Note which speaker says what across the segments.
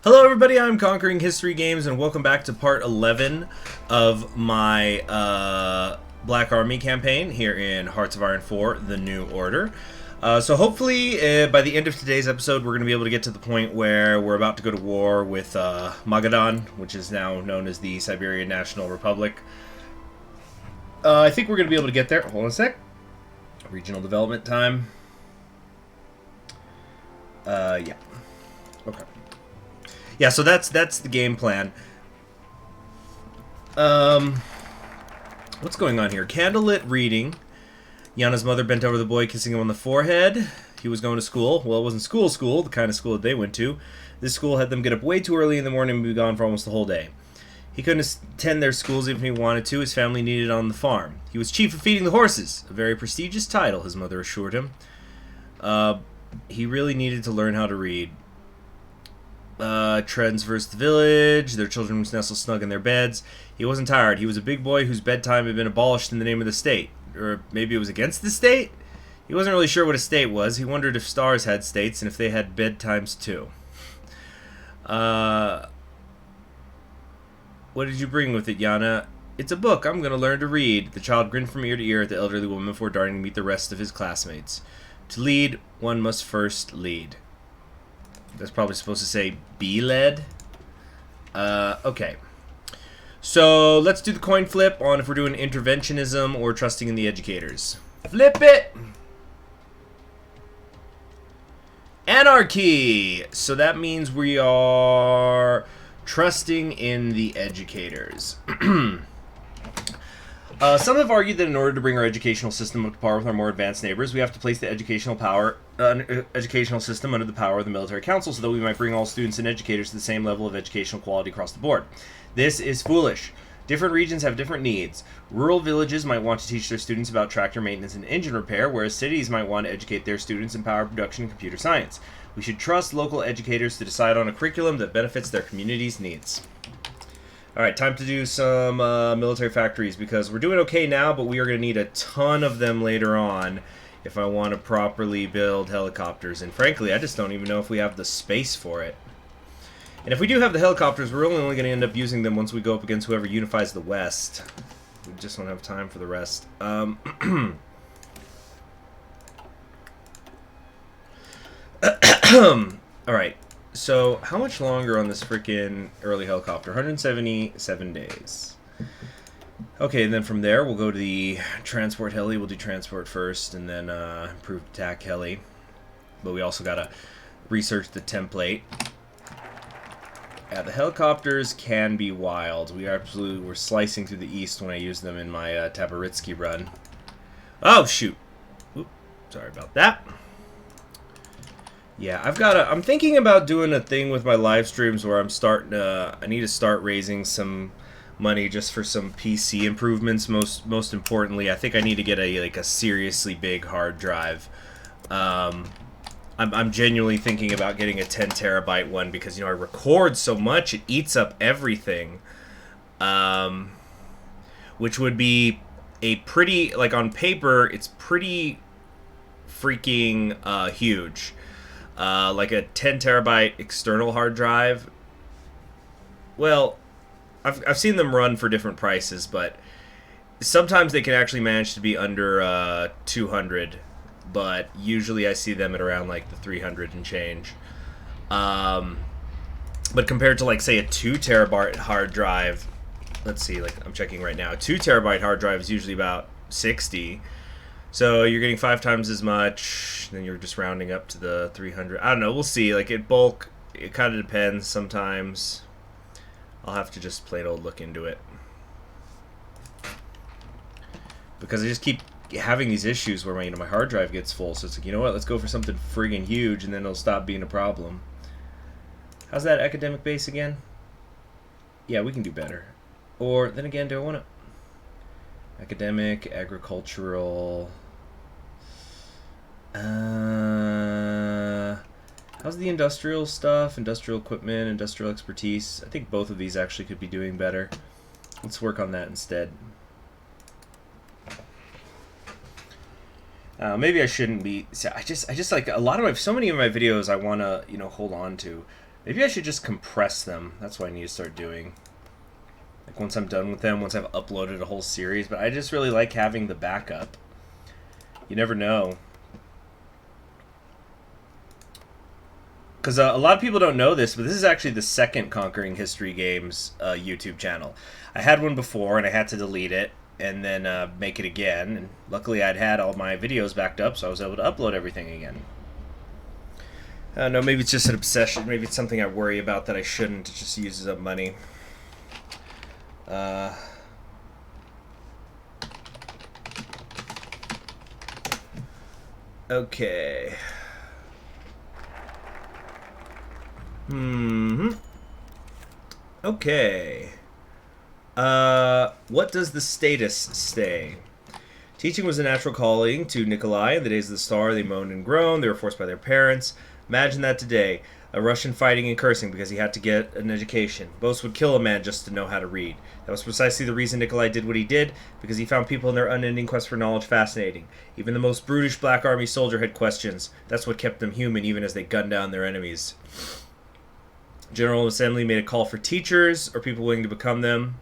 Speaker 1: Hello everybody, I'm Conquering History Games, and welcome back to part 11 of my Black Army campaign here in Hearts of Iron 4, The New Order. So hopefully, by the end of today's episode, we're going to be able to get to the point where we're about to go to war with Magadan, which is now known as the Siberian National Republic. I think we're going to be able to get there. Hold on a sec. Regional development time. Yeah. Okay. Yeah, so that's the game plan. What's going on here? Candlelit reading. Yana's mother bent over the boy, kissing him on the forehead. He was going to school. Well, it wasn't school, the kind of school that they went to. This school had them get up way too early in the morning and be gone for almost the whole day. He couldn't attend their schools even if he wanted to. His family needed on the farm. He was chief of feeding the horses, a very prestigious title, his mother assured him. He really needed to learn how to read. Trends versus the village. Their children was nestled snug in their beds. He wasn't tired. He was a big boy whose bedtime had been abolished in the name of the state. Or maybe it was against the state? He wasn't really sure what a state was. He wondered if stars had states and if they had bedtimes too. What did you bring with it, Yana? It's a book. I'm going to learn to read. The child grinned from ear to ear at the elderly woman before darting to meet the rest of his classmates. To lead, one must first lead. That's probably supposed to say be led. Okay. So let's do the coin flip on if we're doing interventionism or trusting in the educators. Flip it! Anarchy! So that means we are trusting in the educators. Some have argued that in order to bring our educational system up to par with our more advanced neighbors, we have to place the educational system under the power of the military council so that we might bring all students and educators to the same level of educational quality across the board. This is foolish. Different regions have different needs. Rural villages might want to teach their students about tractor maintenance and engine repair, whereas cities might want to educate their students in power production and computer science. We should trust local educators to decide on a curriculum that benefits their community's needs. Alright, time to do some military factories, because we're doing okay now, but we are going to need a ton of them later on if I want to properly build helicopters. And frankly, I just don't even know if we have the space for it. And if we do have the helicopters, we're only going to end up using them once we go up against whoever unifies the West. We just don't have time for the rest. Alright. So, how much longer on this freaking early helicopter? 177 days. Okay, and then from there, we'll go to the transport heli. We'll do transport first, and then improved attack heli. But we also gotta research the template. Yeah, the helicopters can be wild. We're slicing through the east when I use them in my Tabaritsky run. Oh, shoot. Oop, sorry about that. Yeah, I'm thinking about doing a thing with my live streams where I need to start raising some money just for some PC improvements. Most importantly, I think I need to get a seriously big hard drive. I'm genuinely thinking about getting a 10 terabyte one because, I record so much, it eats up everything. Which would be a pretty, on paper, it's pretty freaking huge. Like a 10 terabyte external hard drive. Well, I've seen them run for different prices, but sometimes they can actually manage to be under 200, but usually I see them at around the 300 and change. But compared to say a 2 terabyte hard drive, let's see, I'm checking right now, a 2 terabyte hard drive is usually about 60. So you're getting 5 times as much, then you're just rounding up to the 300. I don't know, we'll see. In bulk, it kind of depends sometimes. I'll have to just plain old look into it. Because I just keep having these issues where my hard drive gets full. So it's you know what, let's go for something friggin' huge and then it'll stop being a problem. How's that academic base again? Yeah, we can do better. Or, then again, do I want to... Academic, agricultural... how's the industrial stuff? Industrial equipment, industrial expertise. I think both of these actually could be doing better. Let's work on that instead. Maybe I shouldn't be... I just like a lot of so many of my videos I want to, hold on to. Maybe I should just compress them. That's what I need to start doing. Like once I'm done with them, once I've uploaded a whole series. But I just really like having the backup. You never know. Because a lot of people don't know this, but this is actually the second Conquering History Games YouTube channel. I had one before, and I had to delete it, and then make it again. And luckily, I'd had all my videos backed up, so I was able to upload everything again. No, maybe it's just an obsession. Maybe it's something I worry about that I shouldn't. It just uses up money. Okay. Okay. What does the status say? Teaching was a natural calling to Nikolai. In the days of the Star, they moaned and groaned. They were forced by their parents. Imagine that today. A Russian fighting and cursing because he had to get an education. Most would kill a man just to know how to read. That was precisely the reason Nikolai did what he did, because he found people in their unending quest for knowledge fascinating. Even the most brutish Black Army soldier had questions. That's what kept them human, even as they gunned down their enemies. General Assembly made a call for teachers, or people willing to become them.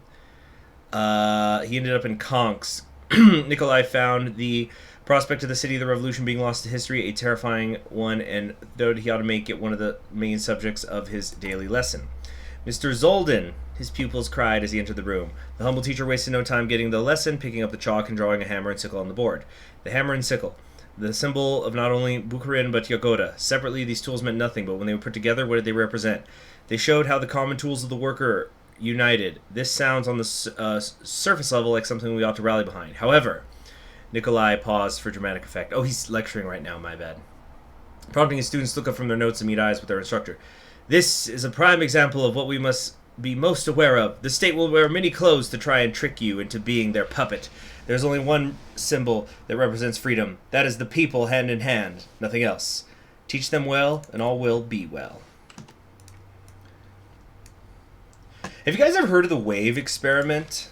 Speaker 1: He ended up in Konks. Nikolai found the prospect of the city of the revolution being lost to history a terrifying one, and thought he ought to make it one of the main subjects of his daily lesson. Mr. Zolden, his pupils cried as he entered the room. The humble teacher wasted no time getting the lesson, picking up the chalk and drawing a hammer and sickle on the board. The hammer and sickle, the symbol of not only Bukharin but Yagoda. Separately, these tools meant nothing, but when they were put together, what did they represent? They showed how the common tools of the worker united. This sounds on the surface level like something we ought to rally behind. However, Nikolai paused for dramatic effect. Oh, he's lecturing right now, my bad. Prompting his students to look up from their notes and meet eyes with their instructor. This is a prime example of what we must be most aware of. The state will wear many clothes to try and trick you into being their puppet. There's only one symbol that represents freedom. That is the people hand in hand. Nothing else. Teach them well, and all will be well. Have you guys ever heard of the wave experiment?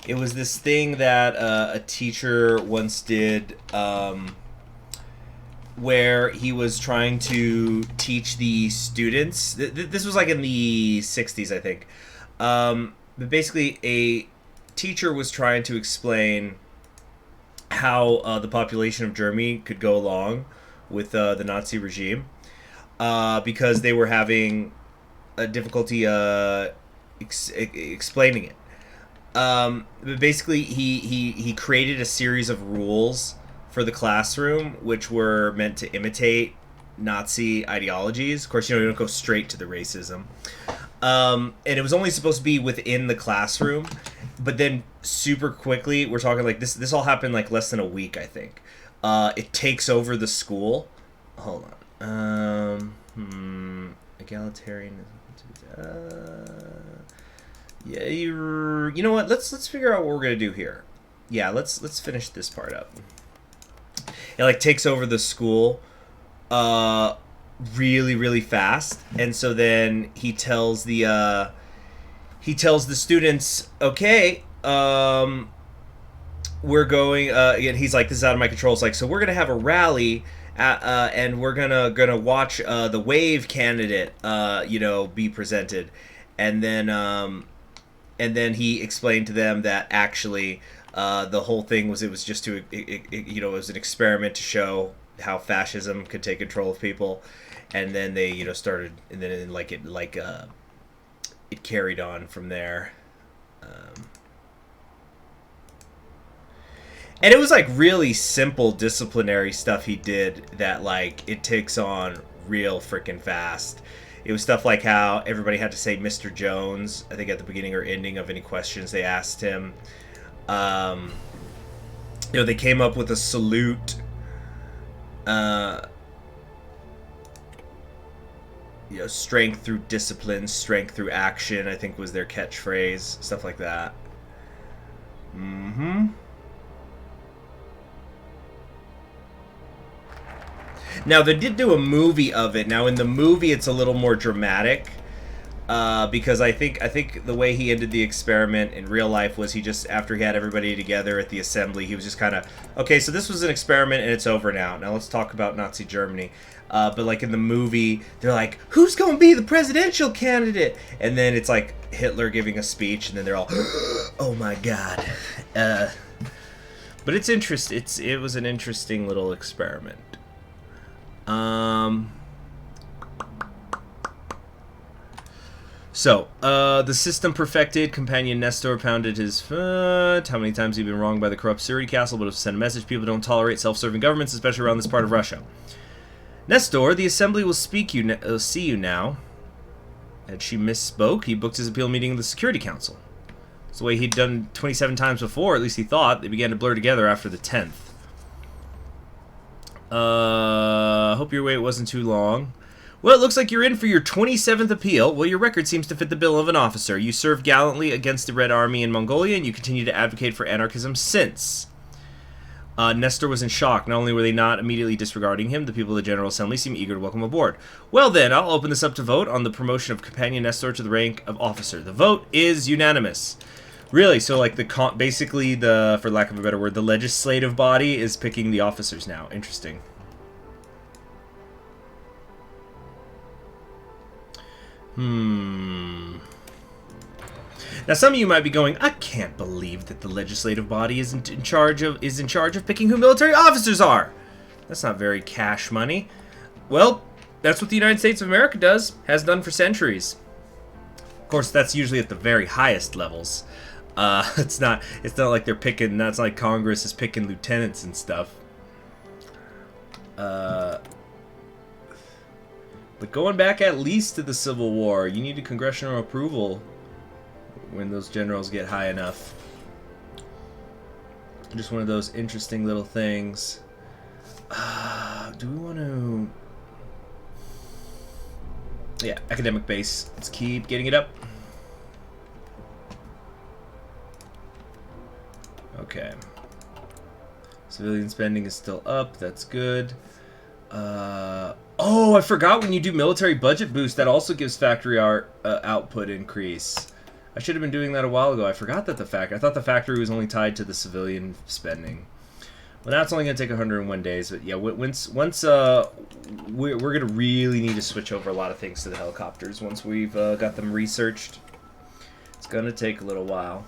Speaker 1: It was this thing that a teacher once did where he was trying to teach the students. This was like in the 60s, I think. But basically, a teacher was trying to explain how the population of Germany could go along with the Nazi regime because they were having a difficulty explaining it. But basically, he created a series of rules for the classroom, which were meant to imitate Nazi ideologies. Of course, you don't go straight to the racism. And it was only supposed to be within the classroom. But then super quickly, we're talking like this all happened like less than a week, I think. It takes over the school. Hold on. Egalitarianism. Yeah, you know what? Let's figure out what we're gonna do here. Yeah, let's finish this part up. It like takes over the school, really really fast, and so then he tells the students, okay, we're going. Again, he's like, this is out of my control. It's like, so we're gonna have a rally. And we're gonna watch the wave candidate, be presented, and then he explained to them that actually the whole thing was it was just to it was an experiment to show how fascism could take control of people, and then they started, and then it carried on from there. And it was like really simple disciplinary stuff he did that like it takes on real freaking fast. It was stuff like how everybody had to say Mr. Jones, I think at the beginning or ending of any questions they asked him. They came up with a salute. Strength through discipline, strength through action, I think was their catchphrase. Stuff like that. Now, they did do a movie of it. Now, in the movie, it's a little more dramatic. Because I think the way he ended the experiment in real life was he just, after he had everybody together at the assembly, he was just kind of, okay, so this was an experiment and it's over now. Now let's talk about Nazi Germany. But like in the movie, they're like, who's going to be the presidential candidate? And then it's like Hitler giving a speech, and then they're all, oh my god. But it's it was an interesting little experiment. So, the system perfected, Companion Nestor pounded his foot. How many times have you been wronged by the corrupt Surrey Castle, but have sent a message, people don't tolerate self-serving governments, especially around this part of Russia. Nestor, the assembly will see you now. And she misspoke. He booked his appeal meeting in the Security Council. It's the way he'd done 27 times before, at least he thought. They began to blur together after the 10th. Hope your wait wasn't too long. Well, it looks like you're in for your 27th appeal. Well, your record seems to fit the bill of an officer. You served gallantly against the Red Army in Mongolia, and you continue to advocate for anarchism since. Nestor was in shock. Not only were they not immediately disregarding him, the people of the General Assembly seemed eager to welcome him aboard. Well then, I'll open this up to vote on the promotion of Companion Nestor to the rank of officer. The vote is unanimous. Really? So like basically the, for lack of a better word, the legislative body is picking the officers now. Interesting. Now some of you might be going, I can't believe that the legislative body isn't in charge of picking who military officers are. That's not very cash money. Well, that's what the United States of America has done for centuries. Of course, that's usually at the very highest levels. It's not like they're picking, that's like Congress is picking lieutenants and stuff. But going back at least to the Civil War, you need a congressional approval when those generals get high enough. Just one of those interesting little things. Do we want to... Yeah, academic base. Let's keep getting it up. Okay. Civilian spending is still up. That's good. Oh, I forgot when you do military budget boost, that also gives factory output increase. I should have been doing that a while ago. I forgot that I thought the factory was only tied to the civilian spending. Well, now it's only going to take 101 days, but yeah, once we're going to really need to switch over a lot of things to the helicopters once we've got them researched. It's going to take a little while.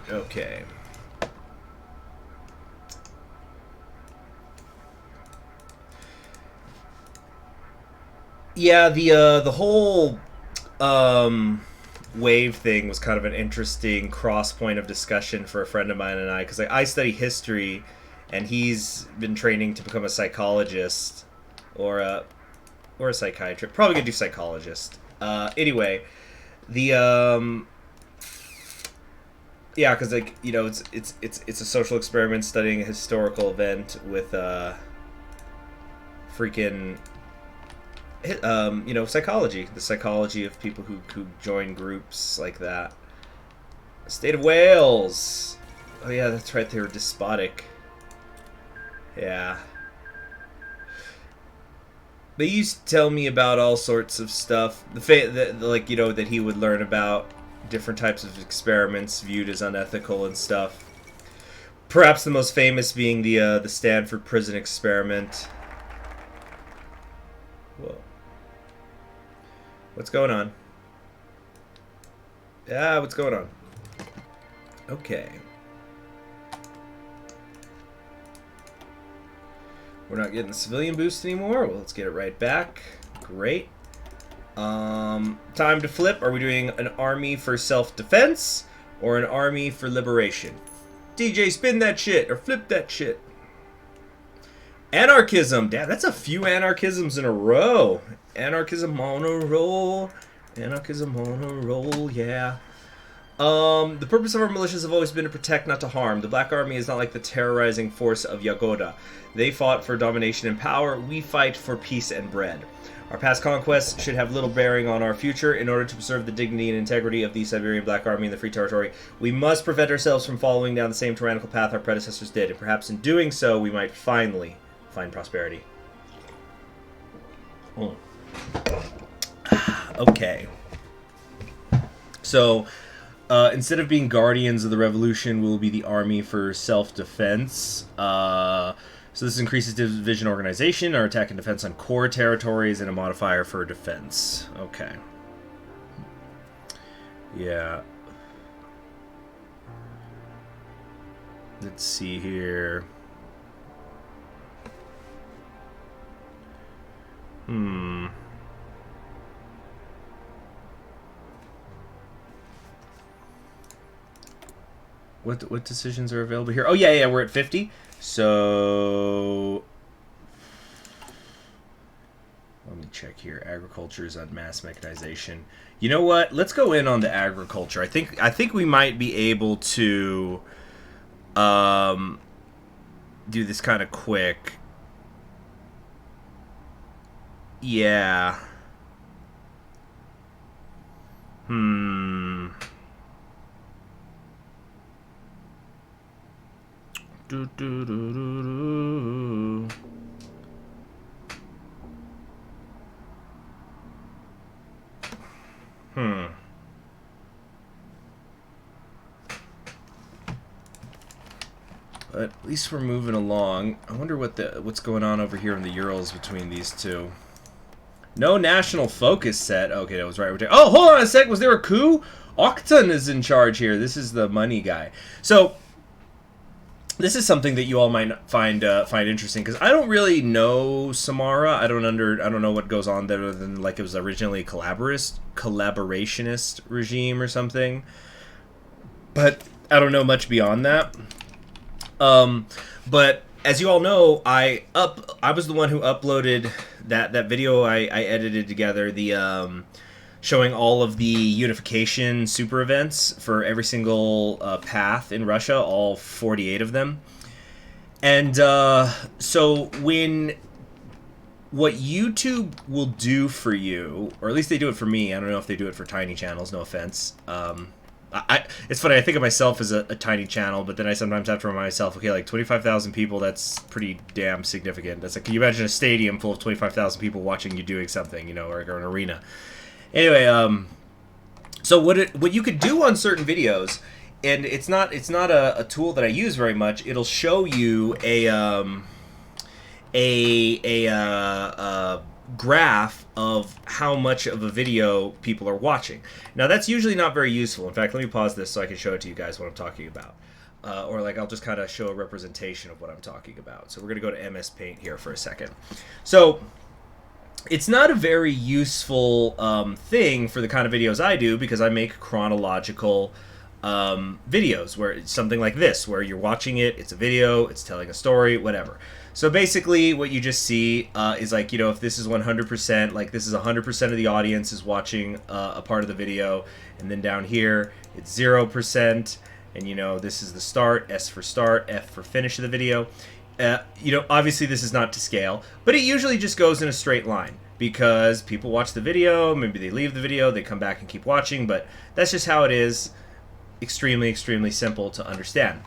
Speaker 1: Okay. Yeah, the whole wave thing was kind of an interesting cross point of discussion for a friend of mine and I, because I study history, and he's been training to become a psychologist or a psychiatrist. Probably gonna do psychologist. Anyway, the yeah, because like, you know, it's a social experiment studying a historical event with freaking you know, psychology, the psychology of people who join groups like that. State of Wales. Oh yeah, that's right, they were despotic. Yeah. They used to tell me about all sorts of stuff. Like, you know, that he would learn about different types of experiments viewed as unethical and stuff. Perhaps the most famous being the Stanford prison experiment. Whoa. What's going on? Yeah, what's going on? Okay. We're not getting the civilian boost anymore. Well, let's get it right back. Great. Time to flip. Are we doing an army for self-defense or an army for liberation? DJ, spin that shit or flip that shit. Anarchism. Damn, that's a few anarchisms in a row. Anarchism on a roll. Anarchism on a roll, yeah. The purpose of our militias have always been to protect, not to harm. The Black Army is not like the terrorizing force of Yagoda. They fought for domination and power. We fight for peace and bread. Our past conquests should have little bearing on our future. In order to preserve the dignity and integrity of the Siberian Black Army and the Free Territory, we must prevent ourselves from following down the same tyrannical path our predecessors did, and perhaps in doing so, we might finally find prosperity. Okay. So, instead of being guardians of the revolution, we'll be the army for self-defense. So this increases division organization, our attack and defense on core territories, and a modifier for defense. Okay. Yeah. Let's see here. What decisions are available here? Oh, yeah, we're at 50. So let me check here. Agriculture is on mass mechanization. You know what? Let's go in on the agriculture. I think we might be able to do this kind of quick. Yeah. But at least we're moving along. I wonder what's going on over here in the Urals between these two. No national focus set. Okay, that was right. Oh, hold on a sec. Was there a coup? Octon is in charge here. This is the money guy. So this is something that you all might find interesting, because I don't really know Samara. I don't know what goes on there, other than like it was originally a collaborationist regime or something. But I don't know much beyond that. But as you all know, I was the one who uploaded that video I edited together, the showing all of the unification super events for every single path in Russia, all 48 of them. And so what YouTube will do for you, or at least they do it for me, I don't know if they do it for tiny channels, no offense. It's funny, I think of myself as a tiny channel, but then I sometimes have to remind myself, okay, like 25,000 people, that's pretty damn significant. That's like, can you imagine a stadium full of 25,000 people watching you doing something, you know, or an arena? Anyway, so what you could do on certain videos, and it's not a tool that I use very much. It'll show you a graph of how much of a video people are watching. Now that's usually not very useful. In fact, let me pause this so I can show it to you guys what I'm talking about. Or like I'll just kind of show a representation of what I'm talking about. So we're going to go to MS Paint here for a second. So it's not a very useful thing for the kind of videos I do, because I make chronological videos, where it's something like this, where you're watching it, it's a video, it's telling a story, whatever. So basically what you just see is like, you know, if this is 100%, like this is 100% of the audience is watching a part of the video, and then down here it's 0%, and you know, this is the start, S for start, F for finish of the video. You know, obviously this is not to scale, but it usually just goes in a straight line, because people watch the video, maybe they leave the video, they come back and keep watching, but that's just how it is. Extremely, extremely simple to understand.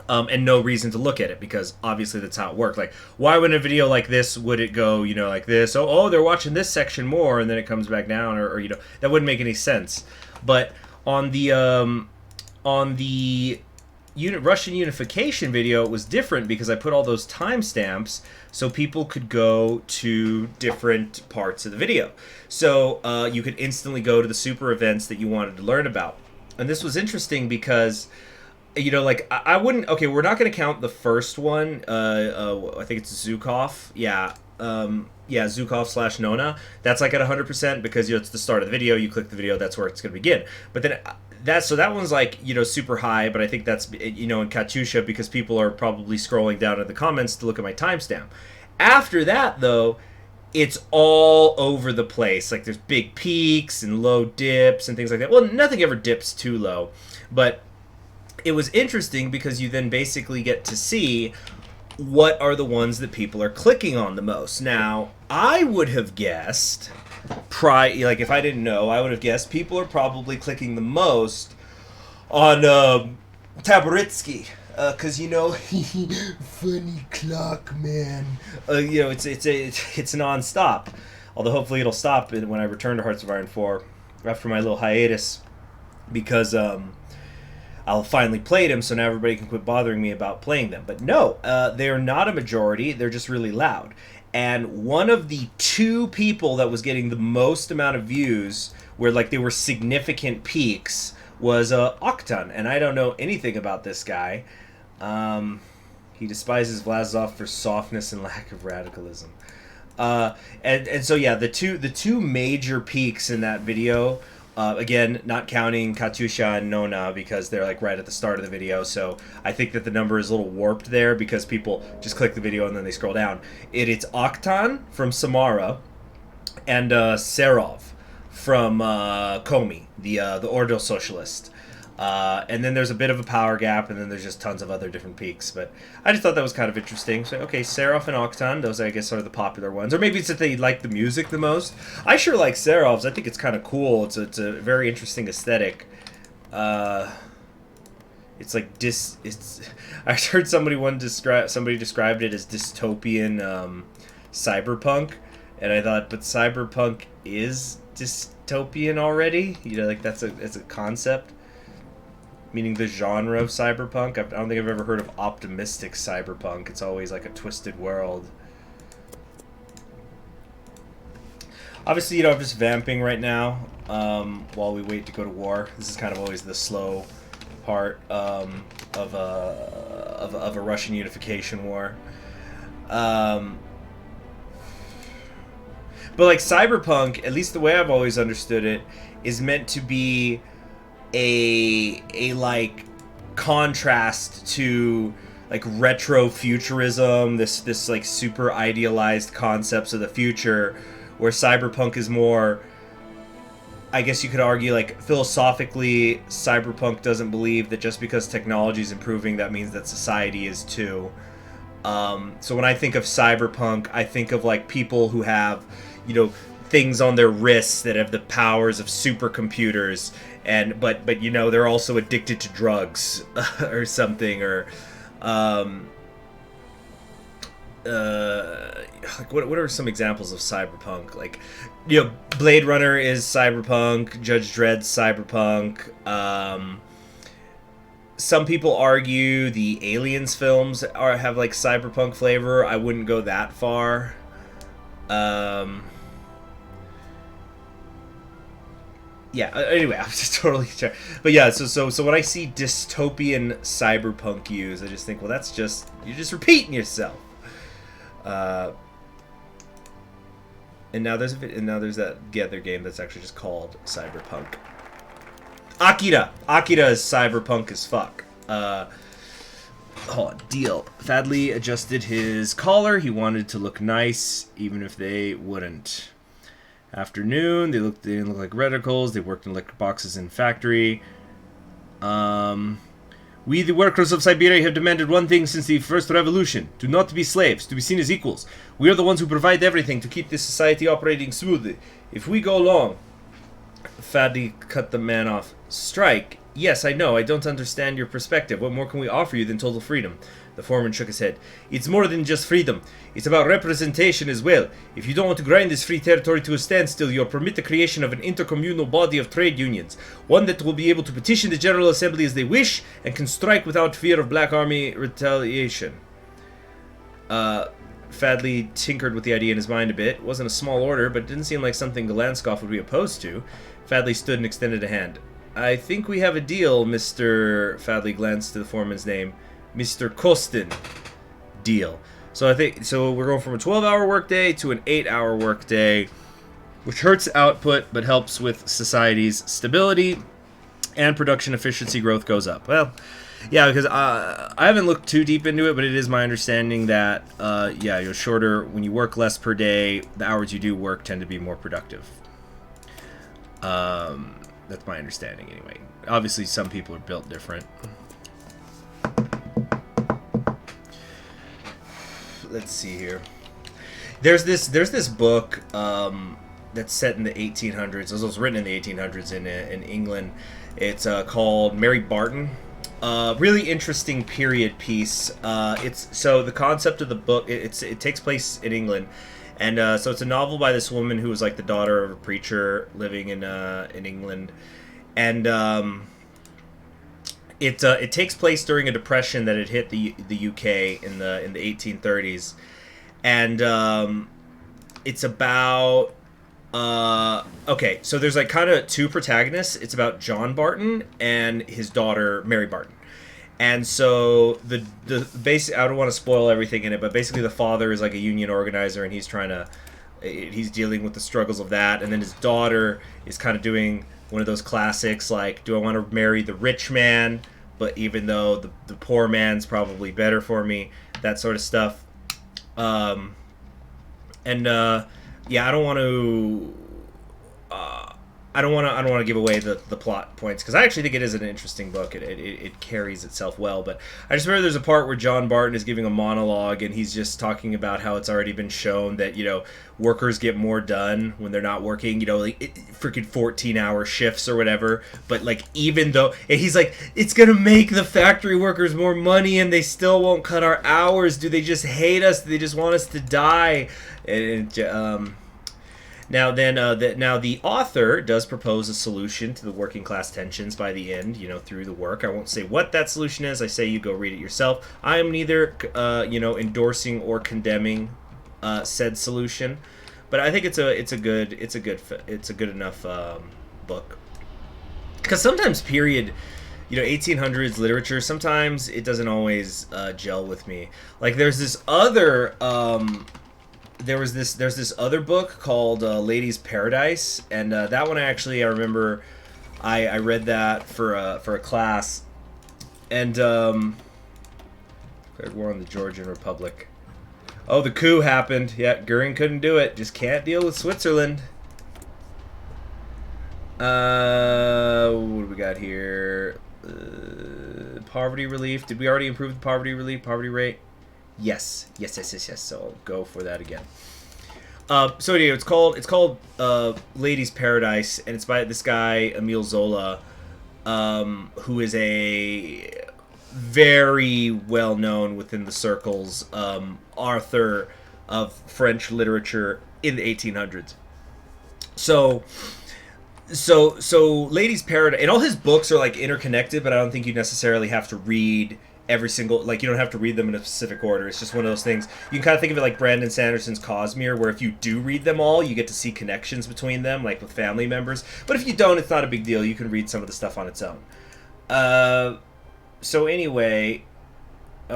Speaker 1: And no reason to look at it, because obviously that's how it works. Like, why would a video like this, would it go, you know, like this? Oh, they're watching this section more, and then it comes back down, or you know, that wouldn't make any sense. But on the Russian unification video, it was different, because I put all those timestamps so people could go to different parts of the video. So you could instantly go to the super events that you wanted to learn about. And this was interesting because, you know, like, I wouldn't... Okay, we're not going to count the first one. I think it's Zukov. Yeah. Yeah, Zukov / Nona. That's like at 100%, because, you know, it's the start of the video. You click the video, that's where it's going to begin. But then... So that one's like, you know, super high, but I think that's, you know, in Katyusha, because people are probably scrolling down in the comments to look at my timestamp. After that, though, it's all over the place. Like, there's big peaks and low dips and things like that. Well, nothing ever dips too low, but it was interesting because you then basically get to see what are the ones that people are clicking on the most. Now, I would have guessed, like if I didn't know, I would have guessed people are probably clicking the most on Taboritsky. Cause you know, funny clock man. You know, it's nonstop. Although hopefully it'll stop when I return to Hearts of Iron 4 after my little hiatus, because I'll finally play them, so now everybody can quit bothering me about playing them. But no, they're not a majority. They're just really loud. And one of the two people that was getting the most amount of views, where like they were significant peaks, was Octon. And I don't know anything about this guy. He despises Vlasov for softness and lack of radicalism. And so yeah, the two major peaks in that video, again, not counting Katyusha and Nona because they're like right at the start of the video, so I think that the number is a little warped there because people just click the video and then they scroll down. It's Octon from Samara and Serov from Komi, the Ordo Socialist. And then there's a bit of a power gap, and then there's just tons of other different peaks. But I just thought that was kind of interesting. So, okay, Seraph and Octon, those I guess are the popular ones. Or maybe it's that they like the music the most. I sure like Seraph's. I think it's kind of cool. It's a very interesting aesthetic. It's like I heard somebody described it as dystopian cyberpunk, and I thought, but cyberpunk is dystopian already. You know, like that's a concept. Meaning the genre of cyberpunk. I don't think I've ever heard of optimistic cyberpunk. It's always like a twisted world. Obviously, you know, I'm just vamping right now while we wait to go to war. This is kind of always the slow part of a Russian unification war. But like cyberpunk, at least the way I've always understood it, is meant to be a like contrast to like retro futurism, this like super idealized concepts of the future, where cyberpunk is more, I guess you could argue, like philosophically, cyberpunk doesn't believe that just because technology is improving that means that society is too. So when I think of cyberpunk, I think of like people who have, you know, things on their wrists that have the powers of supercomputers, and but you know, they're also addicted to drugs or something, or like what are some examples of cyberpunk? Like, you know, Blade Runner is cyberpunk, Judge Dredd's cyberpunk. Some people argue the Aliens films have like cyberpunk flavor. I wouldn't go that far. Yeah, anyway, I'm just totally... But yeah, so when I see dystopian cyberpunk used, I just think, well, that's just... You're just repeating yourself. And now there's that other game that's actually just called Cyberpunk. Akira! Akira is cyberpunk as fuck. Deal. Fadley adjusted his collar. He wanted to look nice, even if they wouldn't. Afternoon, they didn't look like reticles. They worked in electric boxes in factory. We, the workers of Siberia, have demanded one thing since the first revolution: to not be slaves, to be seen as equals. We are the ones who provide everything to keep this society operating smoothly. If we go long... Fadley cut the man off. Strike? Yes, I know. I don't understand your perspective. What more can we offer you than total freedom? The foreman shook his head. It's more than just freedom. It's about representation as well. If you don't want to grind this free territory to a standstill, you'll permit the creation of an intercommunal body of trade unions. One that will be able to petition the General Assembly as they wish and can strike without fear of Black Army retaliation. Fadley tinkered with the idea in his mind a bit. It wasn't a small order, but it didn't seem like something Galanskov would be opposed to. Fadley stood and extended a hand. I think we have a deal, Mr. Fadley glanced to the foreman's name. Mr. Kostin. Deal. So we're going from a 12-hour workday to an 8-hour workday, which hurts output but helps with society's stability, and production efficiency growth goes up. Well, yeah, because I haven't looked too deep into it, but it is my understanding that you're shorter when you work less per day. The hours you do work tend to be more productive. That's my understanding anyway. Obviously, some people are built different. Let's see here. There's this book that's set in the 1800s. It was written in the 1800s in England. It's called Mary Barton. Really interesting period piece. So the concept of the book, it takes place in England, and so it's a novel by this woman who was like the daughter of a preacher living in England, and it takes place during a depression that had hit the UK in the 1830s, and it's about okay, so there's like kind of two protagonists. It's about John Barton and his daughter Mary Barton. And so the basic, I don't want to spoil everything in it, but basically the father is like a union organizer, and he's dealing with the struggles of that. And then his daughter is kind of doing one of those classics, like, do I want to marry the rich man, but even though the poor man's probably better for me, that sort of stuff. Yeah, I don't want to. I don't want to give away the plot points, because I actually think it is an interesting book. It carries itself well. But I just remember there's a part where John Barton is giving a monologue, and he's just talking about how it's already been shown that, you know, workers get more done when they're not working, you know, like freaking 14-hour shifts or whatever. But like, even though, and he's like, it's gonna make the factory workers more money, and they still won't cut our hours. Do they just hate us? Do they just want us to die? Now the author does propose a solution to the working class tensions by the end, you know, through the work. I won't say what that solution is. I say you go read it yourself. I am neither, endorsing or condemning said solution, but I think it's a good enough book. Because sometimes period, 1800s literature, sometimes it doesn't always gel with me. Like there's this other. There's this other book called Lady's Paradise, and that one I remember I read that for a class, and we're on the Georgian Republic. Oh, the coup happened. Yeah, Goering couldn't do it. Just can't deal with Switzerland. What do we got here? Poverty relief. Did we already improve the poverty rate? Yes. So I'll go for that again. So anyway, it's called Lady's Paradise, and it's by this guy Emile Zola, who is a very well known within the circles author of French literature in the 1800s. So Lady's Paradise, and all his books are like interconnected, but I don't think you necessarily have to read every single, like, you don't have to read them in a specific order. It's just one of those things. You can kind of think of it like Brandon Sanderson's Cosmere, where if you do read them all, you get to see connections between them, like with family members. But if you don't, it's not a big deal. You can read some of the stuff on its own. So anyway,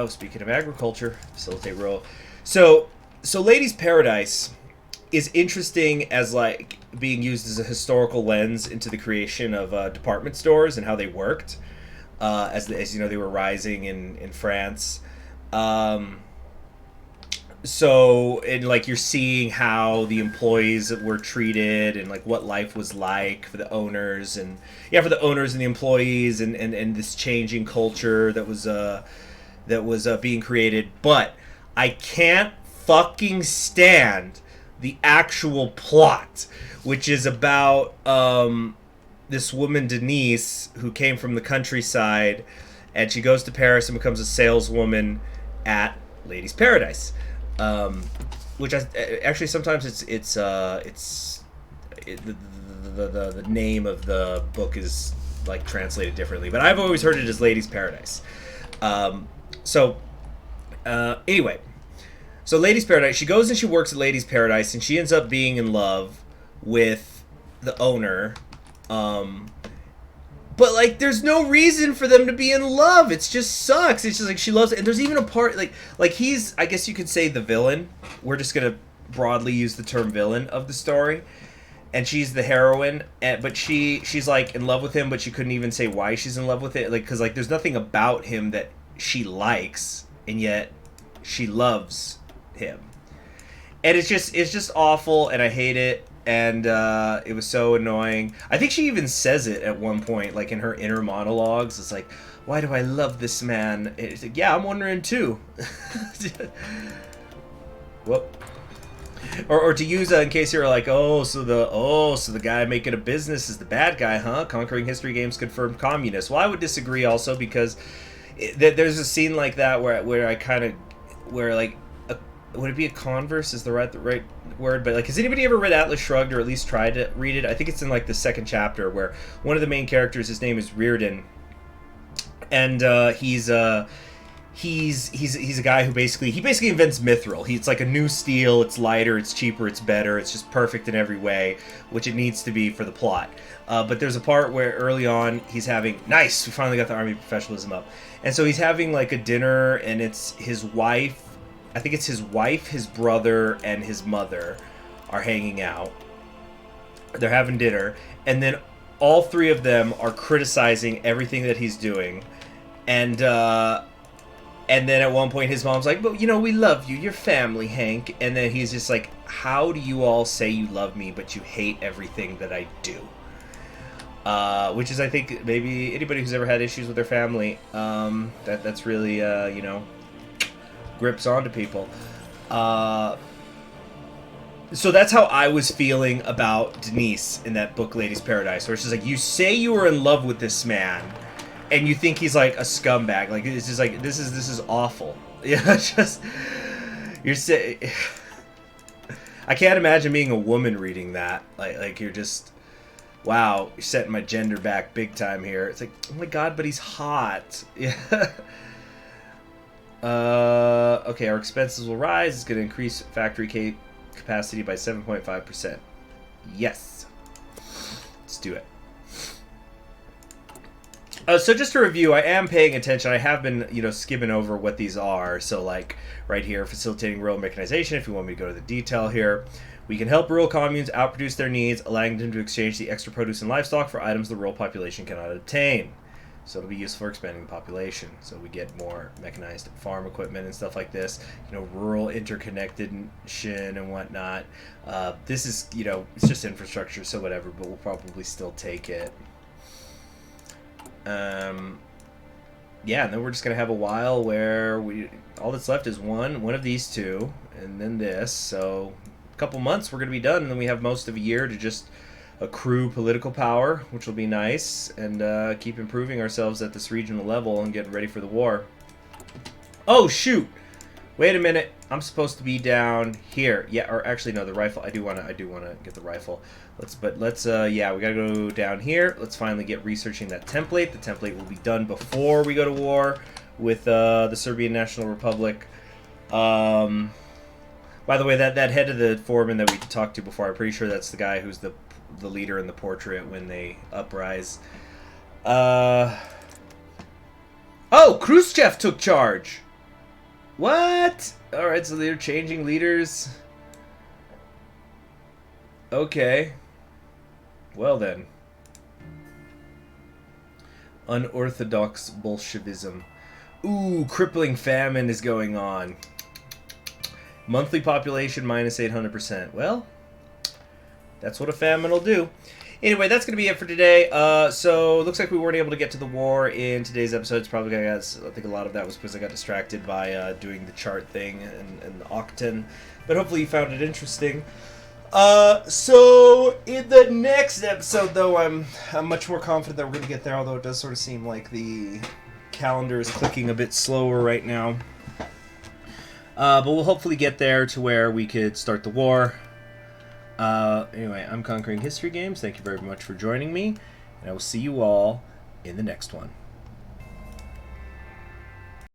Speaker 1: speaking of agriculture, facilitate rural. So Lady's Paradise is interesting as like being used as a historical lens into the creation of department stores and how they worked. As you know, they were rising in France. So, and like you're seeing how the employees were treated and like what life was like for the owners and the employees and this changing culture that was being created. But I can't fucking stand the actual plot, which is about this woman Denise, who came from the countryside, and she goes to Paris and becomes a saleswoman at Lady's Paradise, which actually sometimes the name of the book is like translated differently, but I've always heard it as Lady's Paradise. Anyway, so Lady's Paradise, she goes and she works at Lady's Paradise, and she ends up being in love with the owner. But like there's no reason for them to be in love. It just sucks. It's just like she loves it. And there's even a part like he's, I guess you could say, the villain. We're just gonna broadly use the term villain of the story. And she's the heroine, but she's like in love with him, but she couldn't even say why she's in love with it, like, because like there's nothing about him that she likes, and yet she loves him. And it's just awful, and I hate it. And it was so annoying. I think she even says it at one point, like in her inner monologues. It's like, why do I love this man? It's like, yeah, I'm wondering too. Whoop. Or to use in case you're like, so the guy making a business is the bad guy, huh? Conquering History Games confirmed communist. Well, I would disagree also because there's a scene like that where I kind of would it be a converse is the right word? But like, has anybody ever read Atlas Shrugged or at least tried to read it? I think it's in like the second chapter where one of the main characters, his name is Reardon, and he's a guy who basically invents mithril. It's like a new steel. It's lighter, it's cheaper, it's better. It's just perfect in every way, which it needs to be for the plot. But there's a part where early on he's having we finally got the army professionalism up, and so he's having like a dinner, and it's his wife. I think it's his wife, his brother, and his mother are hanging out. They're having dinner, and then all three of them are criticizing everything that he's doing, and then at one point his mom's like, "But we love you, you're family, Hank." And then he's just like, "How do you all say you love me, but you hate everything that I do?" Which is, I think, maybe anybody who's ever had issues with their family, that's really, grips onto people. So that's how I was feeling about Denise in that book, Lady's Paradise, where it's just like, you say you were in love with this man, and you think he's like a scumbag. Like, it's just like, this is awful. Yeah, just, you're saying, I can't imagine being a woman reading that. Like you're just, wow, you're setting my gender back big time here. It's like, oh my god, but he's hot. Yeah. Okay, our expenses will rise. It's going to increase factory capacity by 7.5%. Yes. Let's do it. So just to review, I am paying attention. I have been, skimming over what these are. So like right here, facilitating rural mechanization. If you want me to go to the detail here. We can help rural communes outproduce their needs, allowing them to exchange the extra produce and livestock for items the rural population cannot obtain. So it'll be useful for expanding the population. So we get more mechanized farm equipment and stuff like this. Rural interconnected and whatnot. This is, it's just infrastructure, so whatever, but we'll probably still take it. Yeah, and then we're just going to have a while where all that's left is one of these two, and then this. So a couple months we're going to be done, and then we have most of a year to just accrue political power, which will be nice, and keep improving ourselves at this regional level and getting ready for the war. Oh shoot! Wait a minute. I'm supposed to be down here. Yeah, or actually no, the rifle. I do wanna get the rifle. Yeah, we gotta go down here. Let's finally get researching that template. The template will be done before we go to war with the Serbian National Republic. By the way, that head of the foreman that we talked to before, I'm pretty sure that's the guy who's the leader in the portrait when they uprise. Oh, Khrushchev took charge. What? Alright, so they're changing leaders. Okay. Well then. Unorthodox Bolshevism. Ooh, crippling famine is going on. Monthly population minus 800%. Well, that's what a famine will do. Anyway, that's going to be it for today. So, it looks like we weren't able to get to the war in today's episode. It's probably I think a lot of that was because I got distracted by doing the chart thing and Octane. But hopefully you found it interesting. So, in the next episode, though, I'm much more confident that we're going to get there, although it does sort of seem like the calendar is clicking a bit slower right now. But we'll hopefully get there to where we could start the war. Anyway, I'm Conquering History Games. Thank you very much for joining me, and I will see you all in the next one.